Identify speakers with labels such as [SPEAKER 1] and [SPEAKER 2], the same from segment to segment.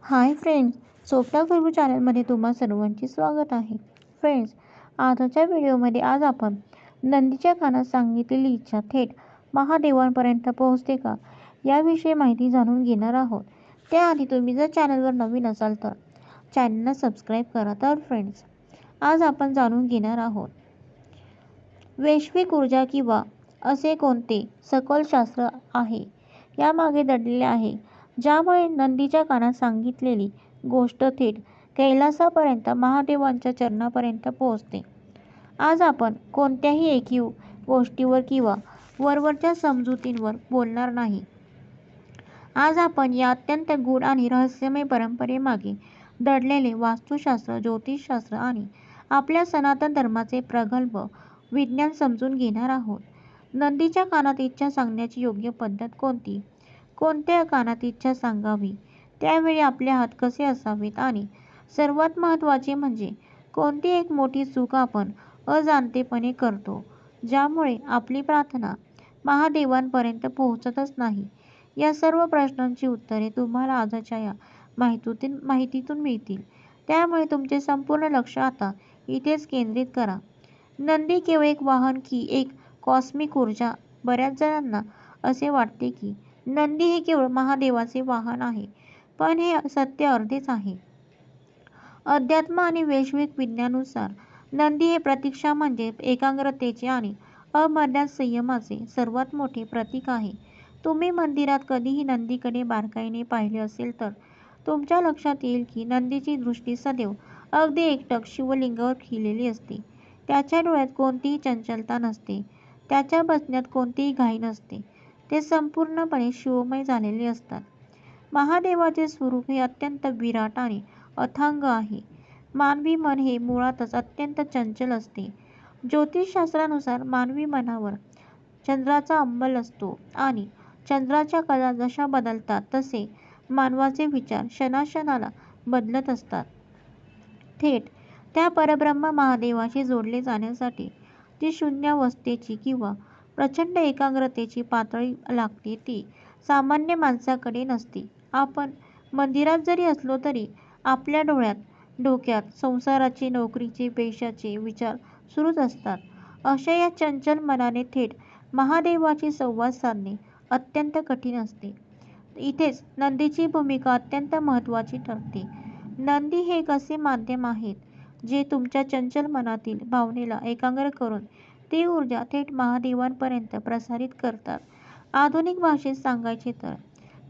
[SPEAKER 1] Hi friends, सोपटा गुरु चॅनलमध्ये तुम्हा सर्वांचे स्वागत आहे. फ्रेंड्स, आजच्या व्हिडिओमध्ये आज आपण नंदीच्या कानात सांगितलेली इच्छा थेट महादेवांपर्यंत पोहोचते का, याविषयी माहिती जाणून घेणार आहोत. त्याआधी तुम्ही जर चॅनलवर नवीन असाल तर चॅनलला सबस्क्राईब करा. तर फ्रेंड्स, आज आपण जाणून घेणार आहोत वैश्विक ऊर्जा किंवा असे कोणते सखोल शास्त्र आहे यामागे दडलेले आहे, ज्यामुळे नंदीच्या कानात सांगितलेली गोष्ट थेट कैलासापर्यंत महादेवांच्या चरणापर्यंत पोहोचते. आज आपण कोणत्याही एकीव गोष्टीवर किंवा वरवरच्या समजुतींवर बोलणार नाही. आज आपण या अत्यंत गूढ आणि रहस्यमय परंपरेमागे दडलेले वास्तुशास्त्र, ज्योतिषशास्त्र आणि आपल्या सनातन धर्माचे प्रगल्भ विज्ञान समजून घेणार आहोत. नंदीच्या कानात इच्छा सांगण्याची योग्य पद्धत कोणती? कोणत्या कानात इच्छा सांगावी? त्यावेळी आपले हात कसे असावेत? आणि सर्वात महत्त्वाचे म्हणजे कोणती एक मोठी चूक आपण अजाणतेपणे करतो, ज्यामुळे आपली प्रार्थना महादेवांपर्यंत पोहोचतच नाही? या सर्व प्रश्नांची उत्तरे तुम्हाला आजच्या या माहितीतून मिळतील. त्यामुळे तुमचे संपूर्ण लक्ष आता इथेच केंद्रित करा. नंदी केवळ एक वाहन की एक कॉस्मिक ऊर्जा? बऱ्याच जणांना असे वाटते की नंदी हे केवळ महादेवाचे वाहन आहे, पण हे सत्य अर्धेच आहे. अध्यात्म आणि वैश्विक विज्ञानानुसार नंदी हे प्रतीक्षा म्हणजे एकाग्रतेचे आणि अमर्याद संयमाचे सर्वात मोठे प्रतीक आहे. तुम्ही मंदिरात कधीही नंदीकडे बारकाईने पाहिले असेल तर तुमच्या लक्षात येईल की नंदीची दृष्टी सदैव अगदी एकटक शिवलिंगावर खिळलेली असते. त्याच्या डोळ्यात कोणतीही चंचलता नसते, त्याच्या बसण्यात कोणतीही घाई नसते. ते संपूर्णपणे शिवमय झालेले असतात. महादेवाचे स्वरूप हे अत्यंत विराट आणि अथांग आहे. मानवी मन हे मुळातच अत्यंत चंचल असते. ज्योतिषशास्त्रानुसार मानवी मनावर चंद्राचा अंमल असतो आणि चंद्राच्या कला जशा बदलतात तसे मानवाचे विचार क्षणाक्षणाला बदलत असतात. थेट त्या परब्रह्म महादेवाशी जोडले जाण्यासाठी जी शून्यावस्थेची किंवा प्रचंड एकाग्रतेची पातळी लागते ती सामान्य माणसाकडे नसते. आपण मंदिरात जरी असलो तरी आपल्या डोक्यात संसाराचे, नोकरीचे, पैशाचे विचार सुरूच असतात. अशा या चंचल मनाने थेट महादेवाशी संवाद साधणे अत्यंत कठीण असते. इथेच नंदीची भूमिका अत्यंत महत्त्वाची ठरते. नंदी हे एक असे माध्यम आहेत जे तुमच्या चंचल मनातील भावनेला एकाग्र करून ती ऊर्जा थेट महादेवांपर्यंत प्रसारित करतात. आधुनिक भाषेत सांगायचे तर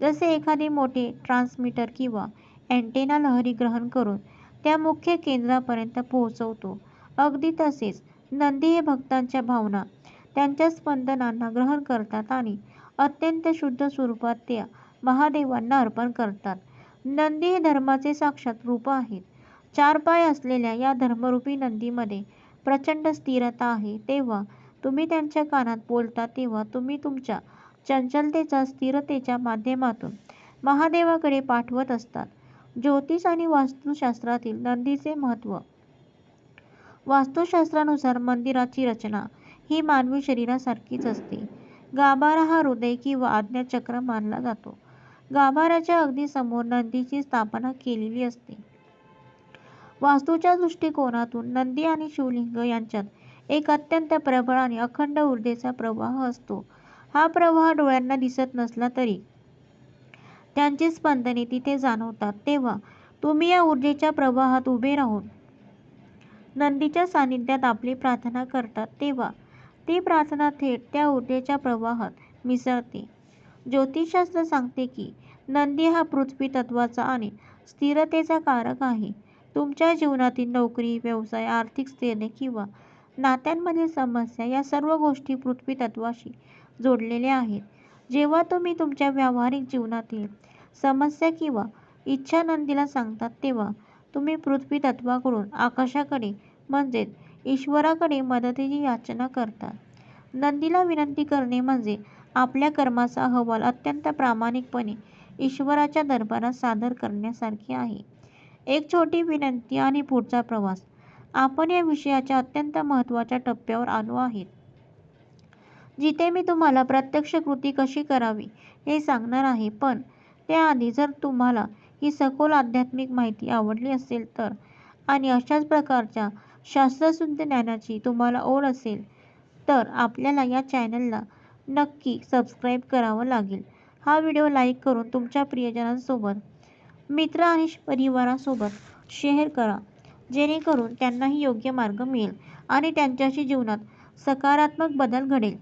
[SPEAKER 1] जसे एखादे मोठे ट्रान्समीटर किंवा अँटेना लहरी ग्रहण करून त्या मुख्य केंद्रापर्यंत पोहोचवतो, अगदी तसेच नंदी हे भक्तांच्या भावना, त्यांच्या स्पंदनांना ग्रहण करतात आणि अत्यंत शुद्ध स्वरूपात त्या महादेवांना अर्पण करतात. नंदी हे धर्माचे साक्षात रूप आहेत. 4 पाय असलेल्या या धर्मरूपी नंदीमध्ये प्रचंड स्थिरता आहे. तेव्हा तुम्ही त्यांच्या कानात बोलता तेव्हा तुम्ही तुमच्या चंचलतेचा स्थिरतेच्या माध्यमातून महादेवाकडे पाठवत असतात. ज्योतिष आणि वास्तुशास्त्रातील नंदीचे महत्त्व. वास्तुशास्त्रानुसार मंदिराची रचना ही मानवी शरीरासारखीच असते. गाभारा हा हृदय किंवा आज्ञाचक्र मानला जातो. गाभाऱ्याच्या अगदी समोर नंदीची स्थापना केलेली असते. वास्तूच्या दृष्टिकोनातून नंदी आणि शिवलिंग यांच्यात एक अत्यंत प्रबळ आणि अखंड ऊर्जेचा प्रवाह असतो. हा प्रवाह डोळ्यांना दिसत नसला तरी त्यांची स्पंदने तिथे जाणवतात. तेव्हा तुम्ही या ऊर्जेच्या प्रवाहात उभे राहून नंदीच्या सानिध्यात आपली प्रार्थना करतात तेव्हा ती प्रार्थना थेट त्या ऊर्जेच्या प्रवाहात मिसळते. ज्योतिषशास्त्र सांगते की नंदी हा पृथ्वी तत्वाचा आणि स्थिरतेचा कारक आहे. तुमच्या जीवनातील नोकरी, व्यवसाय, आर्थिक स्थैर्य किंवा नात्यांमधील समस्या या सर्व गोष्टी पृथ्वी तत्वाशी जोडलेल्या आहेत. जेव्हा तुम्ही तुमच्या व्यावहारिक जीवनातील समस्या किंवा इच्छा नंदीला सांगतात तेव्हा तुम्ही पृथ्वी तत्वाकडून आकाशाकडे म्हणजेच ईश्वराकडे मदतीची याचना करतात. नंदीला विनंती करणे म्हणजे आपल्या कर्माचा अहवाल अत्यंत प्रामाणिकपणे ईश्वराच्या दरबारात सादर करण्यासारखे आहे. एक छोटी विनंती आणि पुढचा प्रवास. आपण या विषयाच्या अत्यंत महत्त्वाच्या टप्प्यावर आलो आहोत, जिथे मी तुम्हाला प्रत्यक्ष कृती कशी करावी हे सांगणार आहे. पण त्याआधी जर तुम्हाला ही सखोल आध्यात्मिक माहिती आवडली असेल तर आणि अशाच प्रकारच्या शास्त्रशुद्ध ज्ञानाची तुम्हाला ओढ असेल तर आपल्याला या चॅनलला नक्की सबस्क्राईब करावं लागेल. हा व्हिडिओ लाईक करून तुमच्या प्रियजनांसोबत, मित्र आणि परिवारासोबत शेअर करा, जेणेकरून त्यांनाही योग्य मार्ग मिळेल आणि त्यांच्याशी जीवनात सकारात्मक बदल घडेल.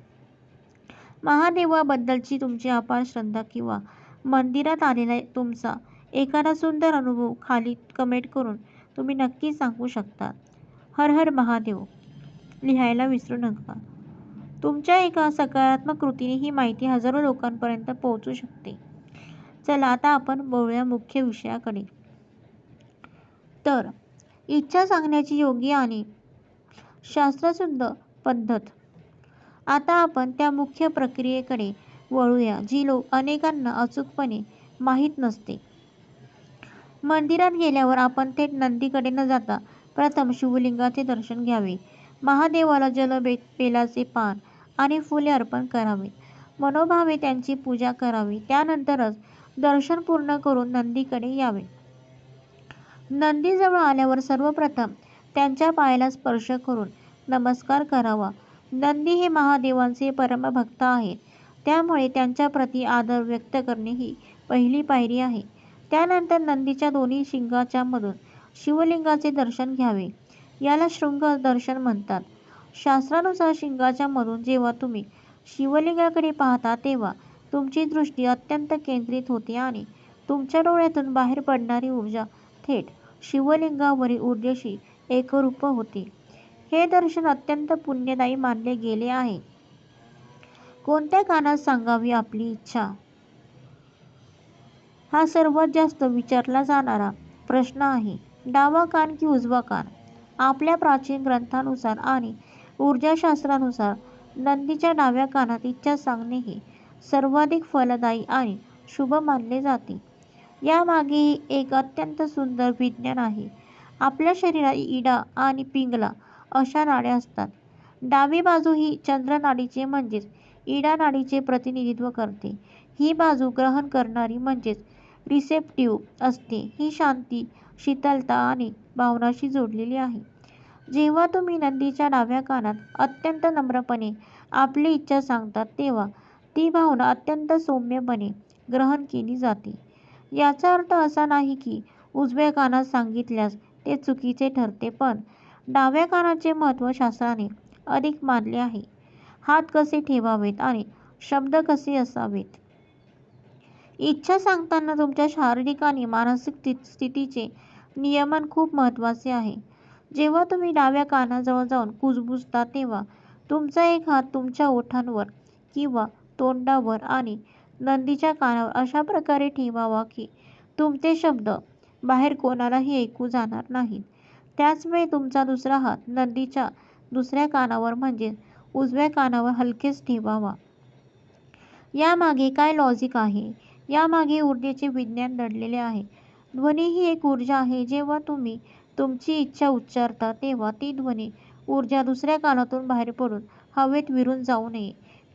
[SPEAKER 1] महादेवाबद्दलची तुमची अपार श्रद्धा किंवा मंदिरात आलेला तुमचा एखादा सुंदर अनुभव खाली कमेंट करून तुम्ही नक्की सांगू शकता. हर हर महादेव लिहायला विसरू नका. तुमच्या एका सकारात्मक कृतीने ही माहिती हजारो लोकांपर्यंत पोहोचू शकते. चला आता आपण बोलूया मुख्य विषयाकडे. तर इच्छा सांगण्याची योग्य आणि शास्त्रशुद्ध पद्धत. आता आपण त्या मुख्य प्रक्रियेकडे वळूया जी अनेकांना अचूकपणे माहीत नसते. मंदिरात गेल्यावर आपण थेट नंदीकडे न जाता प्रथम शिवलिंगाचे दर्शन घ्यावे. महादेवाला जल, बेलाचे पान आणि फुले अर्पण करावीत. मनोभावे त्यांची पूजा करावी. त्यानंतरच दर्शन पूर्ण करून नंदीकडे यावे. नंदीजवळ आल्यावर सर्वप्रथम त्यांच्या पायाला स्पर्श करून नमस्कार करावा. नंदी हे महादेवांचे परमभक्त आहेत, त्यामुळे त्यांच्याप्रती आदर व्यक्त करणे ही पहिली पायरी आहे. त्यानंतर नंदीच्या दोन्ही शिंगाच्या मधून शिवलिंगाचे दर्शन घ्यावे. याला शृंग दर्शन म्हणतात. शास्त्रानुसार शिंगाच्या मधून जेव्हा तुम्ही शिवलिंगाकडे पाहता तेव्हा तुमची दृष्टी अत्यंत केंद्रित होते आणि तुमच्या डोळ्यातून बाहेर पडणारी ऊर्जा थेट शिवलिंगावरील ऊर्जेशी एकरूप होते. हे दर्शन अत्यंत पुण्यदायी मानले गेले आहे. कोणत्या कानात सांगावी आपली इच्छा? हा सर्वात जास्त विचारला जाणारा प्रश्न आहे. डावा कान की उजवा कान? आपल्या प्राचीन ग्रंथानुसार आणि ऊर्जाशास्त्रानुसार नंदीच्या डाव्या कानात इच्छा सांगणे हे सर्वाधिक फलदायी आणि शुभ मानले जाते. यामागेही एक अत्यंत सुंदर विज्ञान आहे. आपल्या शरीरात इडा आणि पिंगला अशा नाड्या असतात. डावी बाजू ही चंद्र नाडीचे म्हणजेच इडा नाडीचे प्रतिनिधित्व करते. ही बाजू ग्रहण करणारी म्हणजेच रिसेप्टिव्ह असते. ही शांती, शीतलता आणि भावनाशी जोडलेली आहे. जेव्हा तुम्ही नंदीच्या डाव्या कानात अत्यंत नम्रपणे आपली इच्छा सांगता तेव्हा ती भावना अत्यंत सौम्यपणे ग्रहण केली जाते. याचा अर्थ असा नाही की उजव्या कानात सांगितल्यास ते चुकीचे ठरते, पण डाव्या कानाचे महत्त्व शास्त्राने अधिक मानले आहे. हात कसे ठेवावेत आणि शब्द कसे असावेत? इच्छा सांगताना तुमच्या शारीरिक आणि मानसिक स्थितीचे नियमन खूप महत्त्वाचे आहे. जेव्हा तुम्ही डाव्या कानाजवळ जाऊन कुजबुजता तेव्हा तुमचा एक हात तुमच्या ओठांवर किंवा तोंडावर आणि नंदीच्या कानावर अशा प्रकारे ठेवावा की तुमचे शब्द बाहेर कोणालाही ऐकू जाणार नाहीत. त्याचवेळी तुमचा दुसरा हात नंदीच्या दुसऱ्या कानावर म्हणजेच उजव्या कानावर हलकेच ठेवावा. यामागे काय लॉजिक आहे? यामागे ऊर्जेचे विज्ञान दडलेले आहे. ध्वनी ही एक ऊर्जा आहे. जेव्हा तुम्ही तुमची इच्छा उच्चारता तेव्हा ती ध्वनी ऊर्जा दुसऱ्या कानातून बाहेर पडून हवेत विरून जाऊ नये.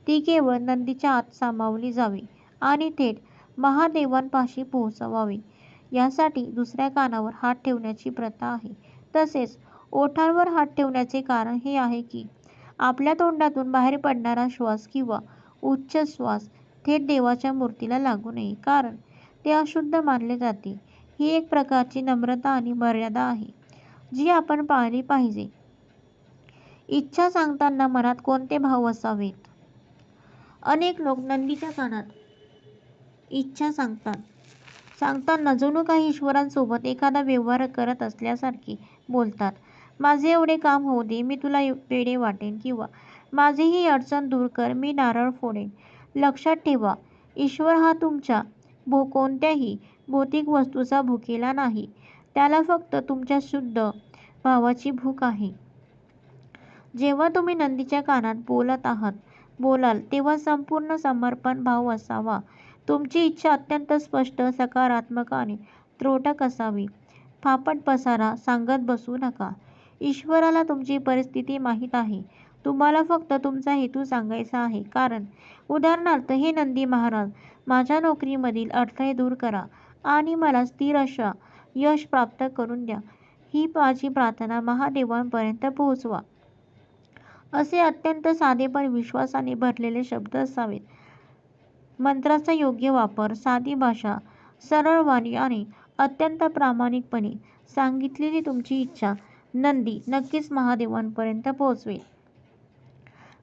[SPEAKER 1] ती केवळ नंदीच्या आत सामावली जावी आणि थेट महादेवांपाशी पोहोचवावी. यासाठी दुसऱ्या कानावर हात ठेवण्याची प्रथा आहे. तसेच ओठांवर हात ठेवण्याचे कारण हे आहे की आपल्या तोंडातून बाहेर पडणारा श्वास किंवा उच्च श्वास थेट देवाच्या मूर्तीला लागू नये, कारण ते अशुद्ध मानले जाते. ही एक प्रकारची नम्रता आणि मर्यादा आहे जी आपण पाळली पाहिजे. इच्छा सांगताना मनात कोणते भाव असावेत? अनेक लोक नंदीच्या कानात इच्छा सांगताना जणू काही ईश्वरांसोबत एखादा व्यवहार करत असल्यासारखे बोलतात. माझे एवढे काम होऊ दे, मी तुला पेढे वाटेन किंवा माझी ही अडचण दूर कर, मी नारळ फोडेन. लक्षात ठेवा, ईश्वर हा तुमच्या कोणत्याही भौतिक वस्तूचा भुकेला नाही. त्याला फक्त तुमच्या शुद्ध भावाची भूक आहे. जेव्हा तुम्ही नंदीच्या कानात बोलाल तेव्हा संपूर्ण समर्पण भाव असावा. तुमची इच्छा अत्यंत स्पष्ट, सकारात्मक आणि त्रोटक असावी. फापट पसारा सांगत बसू नका. ईश्वराला तुमची परिस्थिती माहीत आहे. तुम्हाला फक्त तुमचा हेतू सांगायचा आहे. कारण उदाहरणार्थ, हे नंदी महाराज, माझ्या नोकरीमधील अडथळे दूर करा आणि मला स्थिर अशा यश प्राप्त करून द्या. ही माझी प्रार्थना महादेवांपर्यंत पोहोचवा. असे अत्यंत साधे पण विश्वासाने भरलेले शब्द असावेत. मंत्राचा योग्य वापर, साधी भाषा, सरळ वाणी आणि अत्यंत प्रामाणिकपणे सांगितलेली तुमची इच्छा नंदी नक्कीच महादेवांपर्यंत पोहोचवेल.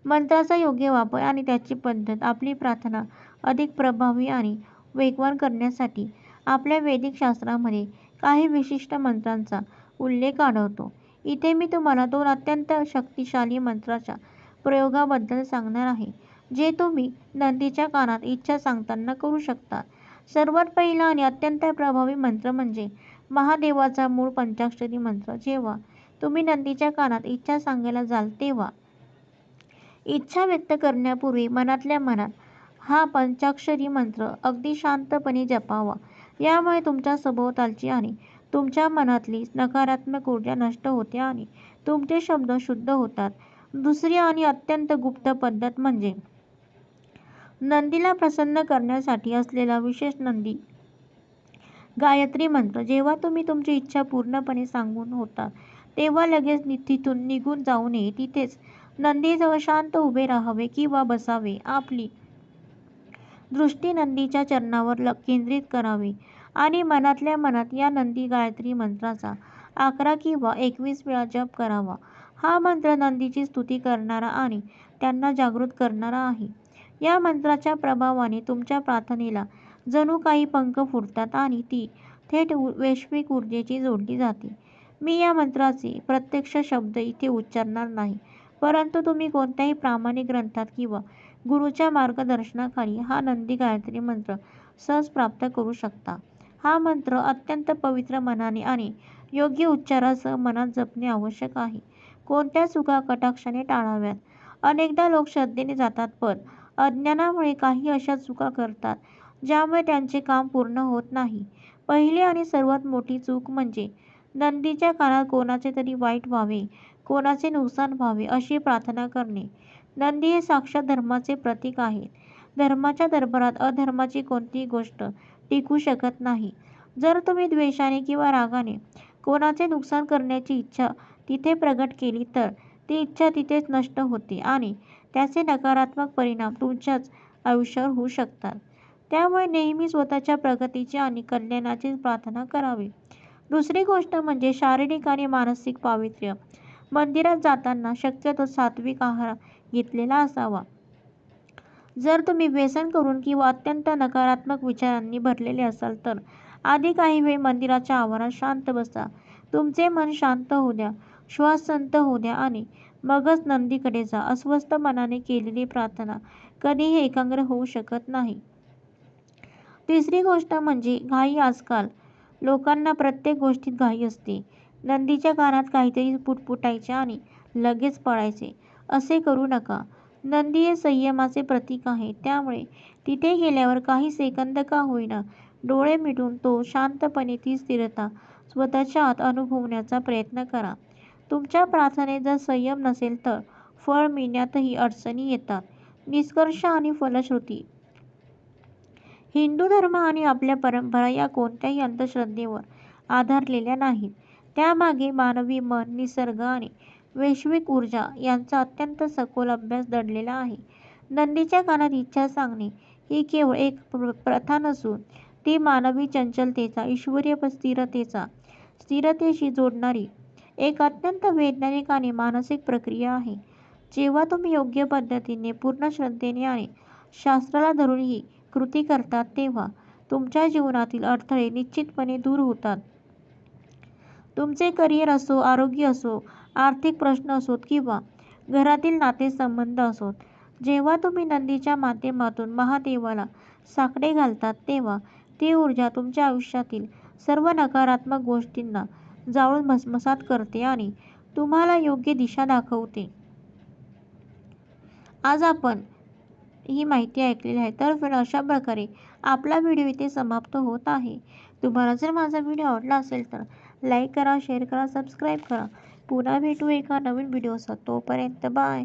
[SPEAKER 1] मंत्राचा योग्य वापर आणि त्याची पद्धत आपली प्रार्थना अधिक प्रभावी आणि वेगवान करण्यासाठी आपल्या वैदिक शास्त्रामध्ये काही विशिष्ट मंत्रांचा उल्लेख आढळतो. इथे मी तुम्हाला 2 अत्यंत शक्तिशाली मंत्राच्या प्रयोगाबद्दल सांगणार आहे, जे तुम्ही नंदीच्या कानात इच्छा सांगताना करू शकता. सर्वात पहिला आणि अत्यंत प्रभावी मंत्र म्हणजे महादेवाचा मूळ पंचाक्षरी मंत्र. जेव्हा तुम्ही नंदीच्या कानात इच्छा सांगायला जाल तेव्हा इच्छा व्यक्त करण्यापूर्वी मनातल्या मनात हा पंचाक्षरी मंत्र अगदी शांतपणे जपावा. यामुळे तुमच्या सभोवतालची आणि तुमच्या मनातली नकारात्मक ऊर्जा नष्ट होते आणि तुमचे शब्द शुद्ध होतात. दुसरी आणि अत्यंत गुप्त पद्धत म्हणजे नंदीला प्रसन्न करण्यासाठी असलेला विशेष नंदी गायत्री मंत्र. जेव्हा तुम्ही तुमची इच्छा पूर्णपणे सांगून होता तेव्हा लगेच तिथून निघून जाऊ नये. तिथेच नंदीजवळ शांत उभे राहावे किंवा बसावे. आपली दृष्टी नंदीच्या चरणावर केंद्रित करावी आणि मनातल्या मनात या नंदी गायत्री मंत्राचा 11 किंवा 21 वेळा जप करावा. हा मंत्र नंदीची स्तुती करणारा आणि त्यांना जागृत करणारा आहे. या मंत्राच्या प्रभावाने तुमच्या प्रार्थनेला जणू काही पंख फुटतात आणि ती थेट वैश्विक ऊर्जेची जोडली जाते. मी या मंत्राचे प्रत्यक्ष शब्द इथे उच्चारणार नाही, परंतु तुम्ही कोणत्याही प्रामाणिक ग्रंथात किंवा गुरूच्या मार्गदर्शनाखाली हा नंदी गायत्री मंत्र सहज प्राप्त करू शकता. हा मंत्र अत्यंत पवित्र मनाने आणि योग्य उच्चारासह मनात जपणे आवश्यक आहे. कोणत्या चुका कटाक्षाने टाळाव्यात. अनेकदा लोक श्रद्धेने जातात पण अज्ञानामुळे काही अशा चुका करतात ज्यामुळे त्यांचे काम पूर्ण होत नाही. पहिली आणि सर्वात मोठी चूक म्हणजे नंदीच्या कानात कोणाचे तरी वाईट व्हावे, कोणाचे नुकसान व्हावे अशी प्रार्थना करणे. नंदी हे साक्षात धर्माचे प्रतीक आहेत. धर्माच्या दरबारात अधर्माची कोणतीही गोष्ट टिकू शकत नाही. जर तुम्ही द्वेषाने किंवा रागाने कोणाचे नुकसान करण्याची इच्छा तिथे प्रगट केली तर ती इच्छा तिथेच नष्ट होते आणि त्याचे नकारात्मक परिणाम तुमच्याच आयुष्यावर होऊ शकतात. त्यामुळे नेहमी स्वतःच्या प्रगतीची आणि कल्याणाची प्रार्थना करावी. दुसरी गोष्ट म्हणजे शारीरिक आणि मानसिक पावित्र्य. मंदिरात जाताना शक्यतो सात्विक आहार घेतलेला असावा. जर तुम्ही व्यसन करून किंवा अत्यंत नकारात्मक विचारांनी भरलेले असाल तर आधी काही वेळ मंदिराच्या आवारात शांत बसा. तुमचे मन शांत होऊ द्या, श्वास संत होऊ द्या आणि मगच नंदीकडे जा. अस्वस्थ मनाने केलेली प्रार्थना कधीही एकाग्र होऊ शकत नाही. तिसरी गोष्ट म्हणजे घाई. आजकाल लोकांना प्रत्येक गोष्टीत घाई असते. नंदीच्या कानात काहीतरी पुटपुटायचे आणि लगेच पळायचे असे करू नका. नंदी हे संयमाचे प्रतीक आहे. त्यामुळे तिथे गेल्यावर काही सेकंद का होईना डोळे मिटून तो शांतपणे ती स्थिरता स्वतःच्या आत अनुभवण्याचा प्रयत्न करा. तुमच्या प्रार्थनेत जर संयम नसेल तर फळ मिळण्यातही अडचणी येतात. निष्कर्ष आणि फलश्रुती. हिंदू धर्म आणि आपल्या परंपरा या कोणत्याही अंधश्रद्धेवर आधारलेल्या नाहीत. त्यामागे मानवी मन, निसर्ग आणि वैश्विक ऊर्जा यांचा अत्यंत सखोल अभ्यास दडलेला आहे. नंदीच्या कानात इच्छा सांगणे ही केवळ एक प्रथा नसून ती मानवी चंचलतेचा, ईश्वरीय स्थिरतेशी जोडणारी एक अत्यंत वैज्ञानिक आणि मानसिक प्रक्रिया आहे. जेव्हा तुम्ही योग्य पद्धतीने, पूर्ण श्रद्धेने आणि शास्त्राला धरून ही कृती करतात तेव्हा तुमच्या जीवनातील अडथळे निश्चितपणे दूर होतात. तुमचे करिअर असो, आरोग्य असो, आर्थिक प्रश्न असोत किंवा घरातील नातेसंबंध असोत, जेव्हा तुम्ही नंदीच्या माध्यमातून महादेवाला साकडे घालतात तेव्हा ती ऊर्जा तुमच्या आयुष्यातील सर्व नकारात्मक गोष्टींना जाळून भस्मसात करते आणि तुम्हाला योग्य दिशा दाखवते. आज आपण ही माहिती ऐकलेली आहे. तर अशा प्रकारे आपला व्हिडिओ इथे समाप्त होत आहे. तुम्हाला जर माझा व्हिडिओ आवडला असेल तर लाईक करा, शेअर करा, सबस्क्राईब करा. पुन्हा भेटू एका नवीन व्हिडिओसह. तोपर्यंत बाय.